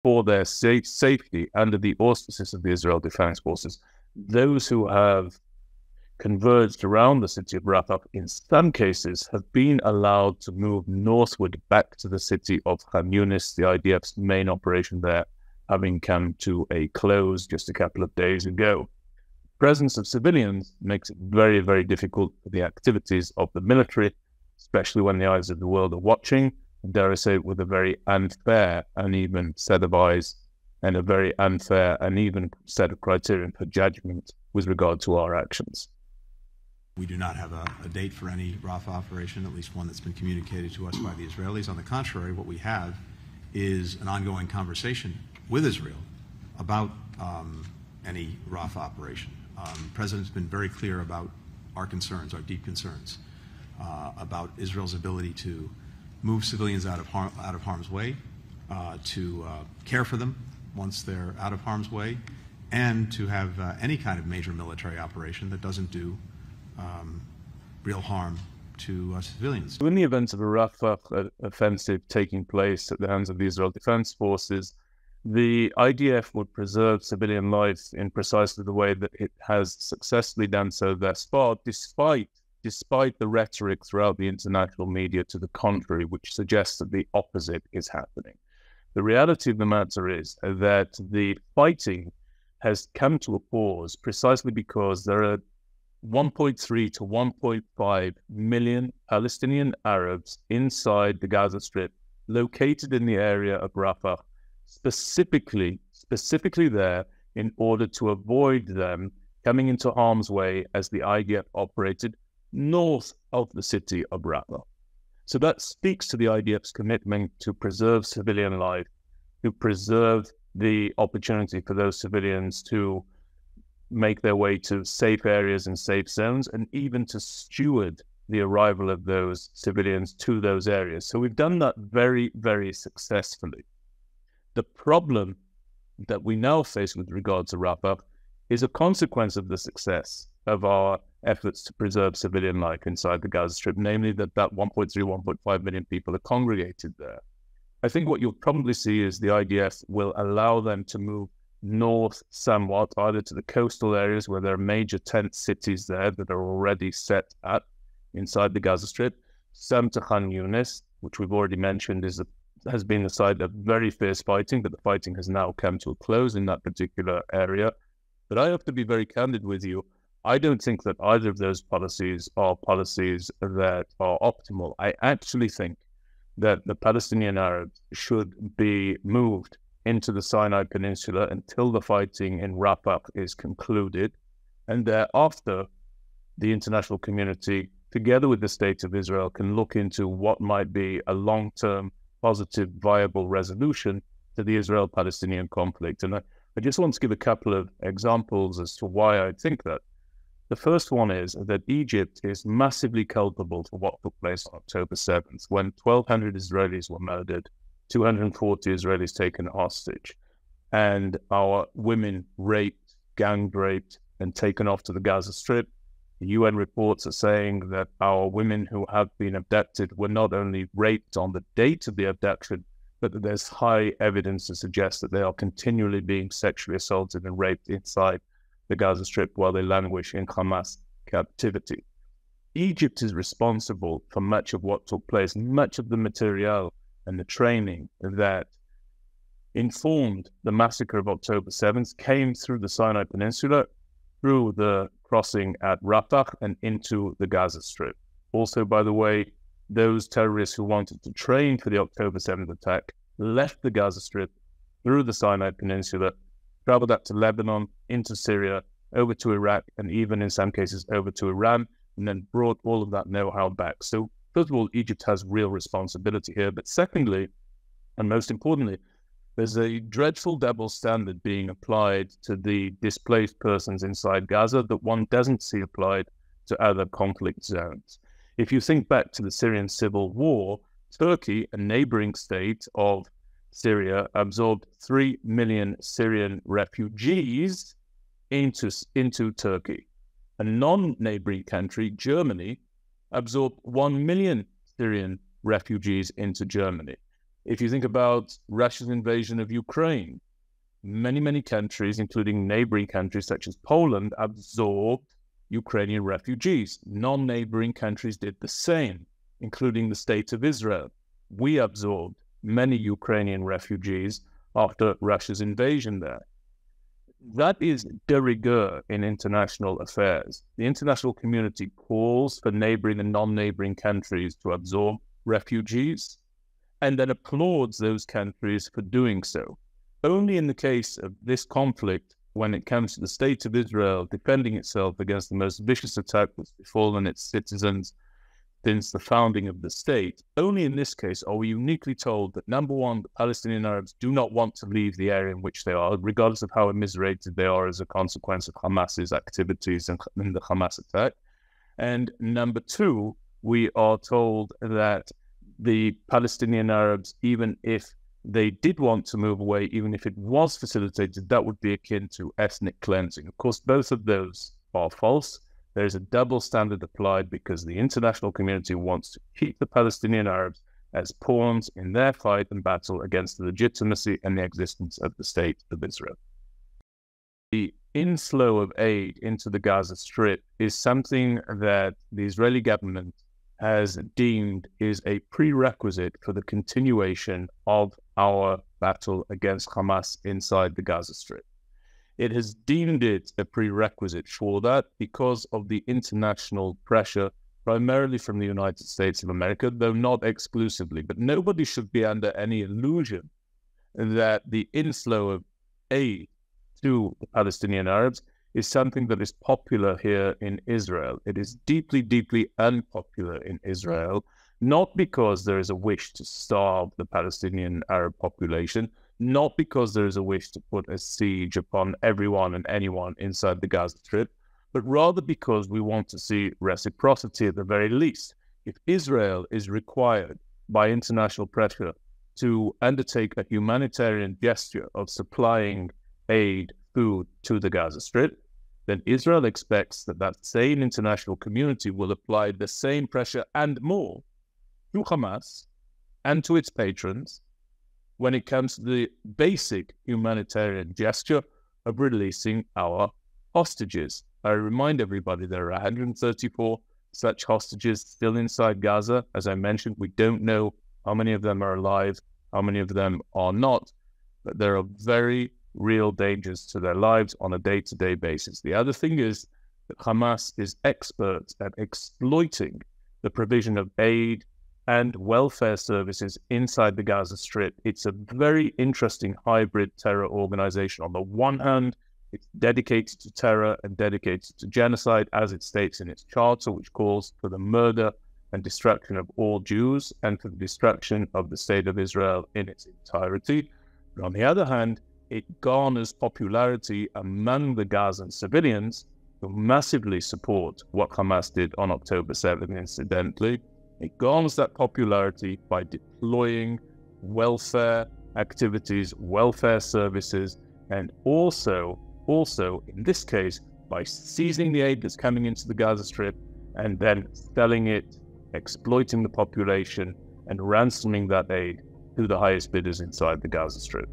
for their safety under the auspices of the Israel Defense Forces. Those who have converged around the city of Rafah, in some cases, have been allowed to move northward back to the city of Khan Yunis, the IDF's main operation there, having come to a close just a couple of days ago. Presence of civilians makes it very, very difficult for the activities of the military, especially when the eyes of the world are watching, and dare I say, with a very unfair, uneven set of eyes and a very unfair, uneven set of criterion for judgment with regard to our actions. We do not have a date for any Rafah operation, at least one that's been communicated to us by the Israelis. On the contrary, what we have is an ongoing conversation with Israel about any Rafah operation. The President's been very clear about our concerns, our deep concerns, about Israel's ability to move civilians out of harm's way, to care for them once they're out of harm's way, and to have any kind of major military operation that doesn't do real harm to civilians. In the event of a Rafah offensive taking place at the hands of the Israel Defense Forces, the IDF would preserve civilian life in precisely the way that it has successfully done so thus far, despite the rhetoric throughout the international media to the contrary, which suggests that the opposite is happening. The reality of the matter is that the fighting has come to a pause precisely because there are 1.3 to 1.5 million Palestinian Arabs inside the Gaza Strip, located in the area of Rafah, specifically there in order to avoid them coming into harm's way as the IDF operated north of the city of Rafah. So that speaks to the IDF's commitment to preserve civilian life, to preserve the opportunity for those civilians to make their way to safe areas and safe zones, and even to steward the arrival of those civilians to those areas. So we've done that very, very successfully. The problem that we now face with regard to Rafah is a consequence of the success of our efforts to preserve civilian life inside the Gaza Strip, namely that 1.3, 1.5 million people are congregated there. I think what you'll probably see is the IDF will allow them to move north somewhat, either to the coastal areas where there are major tent cities there that are already set up inside the Gaza Strip, some to Khan Yunis, which we've already mentioned has been the site of very fierce fighting, but the fighting has now come to a close in that particular area. But I have to be very candid with you. I don't think that either of those policies are policies that are optimal. I actually think that the Palestinian Arabs should be moved into the Sinai Peninsula until the fighting in Rafah is concluded, and thereafter the international community, together with the State of Israel, can look into what might be a long-term, positive, viable resolution to the Israel-Palestinian conflict. And I just want to give a couple of examples as to why I think that. The first one is that Egypt is massively culpable for what took place on October 7th, when 1,200 Israelis were murdered, 240 Israelis taken hostage, and our women raped, gang raped, and taken off to the Gaza Strip. The UN reports are saying that our women who have been abducted were not only raped on the date of the abduction, but that there's high evidence to suggest that they are continually being sexually assaulted and raped inside the Gaza Strip while they languish in Hamas captivity. Egypt is responsible for much of what took place, much of the material and the training that informed the massacre of October 7th came through the Sinai Peninsula, through the crossing at Rafah and into the Gaza Strip. Also, by the way, those terrorists who wanted to train for the October 7th attack left the Gaza Strip through the Sinai Peninsula, traveled up to Lebanon, into Syria, over to Iraq, and even in some cases over to Iran, and then brought all of that know-how back. So first of all, Egypt has real responsibility here. But secondly, and most importantly, there's a dreadful double standard being applied to the displaced persons inside Gaza that one doesn't see applied to other conflict zones. If you think back to the Syrian civil war, Turkey, a neighboring state of Syria, absorbed 3 million Syrian refugees into Turkey. A non-neighboring country, Germany, absorbed 1 million Syrian refugees into Germany. If you think about Russia's invasion of Ukraine, many countries, including neighboring countries such as Poland, absorbed Ukrainian refugees. Non-neighboring countries did the same, including the state of Israel. We absorbed many Ukrainian refugees after Russia's invasion there. That is de rigueur in international affairs. The international community calls for neighboring and non-neighboring countries to absorb refugees and then applauds those countries for doing so. Only in the case of this conflict, when it comes to the state of Israel defending itself against the most vicious attack that's befallen its citizens since the founding of the state, only in this case are we uniquely told that, number one, the Palestinian Arabs do not want to leave the area in which they are, regardless of how immiserated they are as a consequence of Hamas's activities in the Hamas attack. And number two, we are told that the Palestinian Arabs, even if they did want to move away, even if it was facilitated, that would be akin to ethnic cleansing. Of course, both of those are false. There is a double standard applied because the international community wants to keep the Palestinian Arabs as pawns in their fight and battle against the legitimacy and the existence of the state of Israel. The inflow of aid into the Gaza Strip is something that the Israeli government has deemed is a prerequisite for the continuation of our battle against Hamas inside the Gaza Strip. It has deemed it a prerequisite for that because of the international pressure, primarily from the United States of America, though not exclusively. But nobody should be under any illusion that the inflow of aid to the Palestinian Arabs is something that is popular here in Israel. It is deeply unpopular in Israel, not because there is a wish to starve the Palestinian Arab population, not because there is a wish to put a siege upon everyone and anyone inside the Gaza Strip, but rather because we want to see reciprocity at the very least. If Israel is required by international pressure to undertake a humanitarian gesture of supplying aid, food to the Gaza Strip, then Israel expects that that same international community will apply the same pressure and more to Hamas and to its patrons when it comes to the basic humanitarian gesture of releasing our hostages. I remind everybody there are 134 such hostages still inside Gaza. As I mentioned, we don't know how many of them are alive, how many of them are not, but there are very real dangers to their lives on a day-to-day basis. The other thing is that Hamas is expert at exploiting the provision of aid and welfare services inside the Gaza Strip. It's a very interesting hybrid terror organization. On the one hand, it's dedicated to terror and dedicated to genocide, as it states in its charter, which calls for the murder and destruction of all Jews and for the destruction of the state of Israel in its entirety. But on the other hand, it garners popularity among the Gazan civilians who massively support what Hamas did on October 7th, incidentally. It garners that popularity by deploying welfare activities, welfare services, and also in this case, by seizing the aid that's coming into the Gaza Strip and then selling it, exploiting the population, and ransoming that aid to the highest bidders inside the Gaza Strip.